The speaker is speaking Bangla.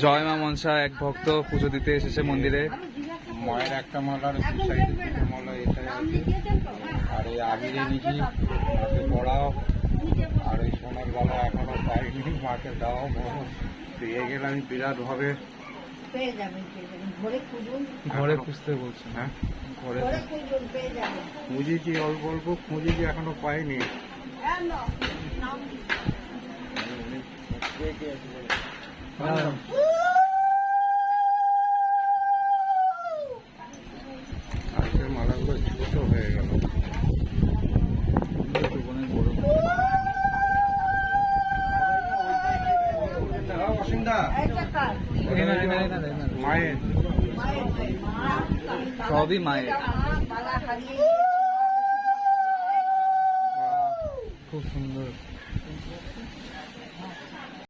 জয় মা মনসা এক ভক্ত পুজো দিতে এসেছে মন্দিরে। মায়ের একটা মালার মালা এটাই আছে, আর এই আবিরে নিচি মাকে পড়াও, আর এই সোনার বালা এখনো পাইনি, মাকে দাও। পেয়ে গেলে আমি বিরাট ভাবে ঘরে খুঁজতে বলছে। হ্যাঁ ঘরে খুঁজেছি, অল্প অল্প খুঁজেছি, এখনো পাইনি। আজকের মালাগুলো ছোট হয়ে গেল। মায়ের সবই মায়ের। খুব সুন্দর।